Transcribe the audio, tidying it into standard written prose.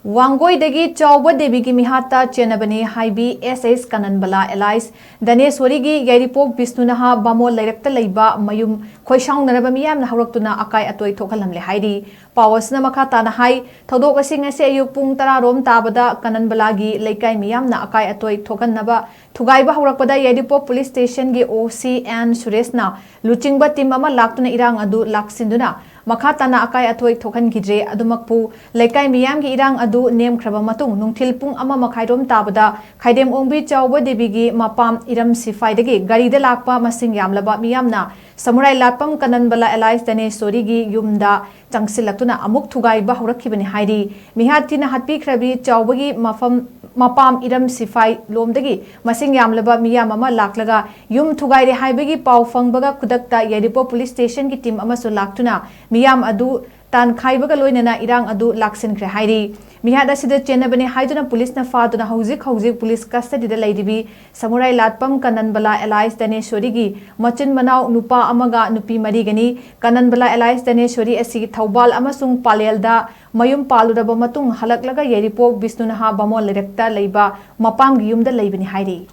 Wangoi Dagi Chaoba Devi Mihat Chennabani Haibi SS Kananbala Dhaneshwori Yairipok BISHNUNAHA BAMOL LEIRAK MAYUM KHOISAONARABA MIYAMNA HOURAKTUNA AKAI ATOI THOK-HALLAMLE HAIRI Pawasna Makhatana Hai THOK-HALLAMLE Ayuk Pung Tararom Tabada Kananbala gi Laikai MIYAMNA AKAI ATOI THOK-HALLAMNABA Thugaiba Hourakpada Yairipok Police Station gi OC and Sureshna Luchingba Team Ama Laktuna Irang Adu Laksinduna Makhatana AKAI ATOI THOK-HALLAMLE Adumakpu Laikai MIYAM gi Irang Adu Name Krabamatung Nungtil Pung Ama Makhairom Tabada Khaidem Wangoi Chaoba Devi gi Mapam Iram Sifaidagi Garida Lakpa Masing Yamlaba MIYAMNA Samurai Lapam Kananbala Dhaneshwori gi Yumda Changsilaktuna Amuk Thugaiba Hourakibani Hairi Mihat Tina Hatpi Krabi Chaoba gi Mapam Iram Sifai Lomdagi Masing Yamlaba Miyam Ama Laklaga Yum Thugaire Haibagi Pau Fangbaga Kudakta Yairipok Police Station gi Team Amasu Laktuna Miyam Adu Tan Khaibaga Loinana Irang Adu Laksin Kre Hairi Mihat asida Chennabani Haiduna Police na Faduna Houzik Police custody da Laidibi Samurai Latpam Kananbala Dhaneshwori gi Machin Manau Nupa Amaga Nupi Marigani Kananbala Dhaneshwori asi Thaubal amasung Palelda Mayum Paludaba Matung Halaklaga Yairipok BISHNUNAHA BAMOL LEIRAK LEIBA Mapam gi Yumda Leibani Hairi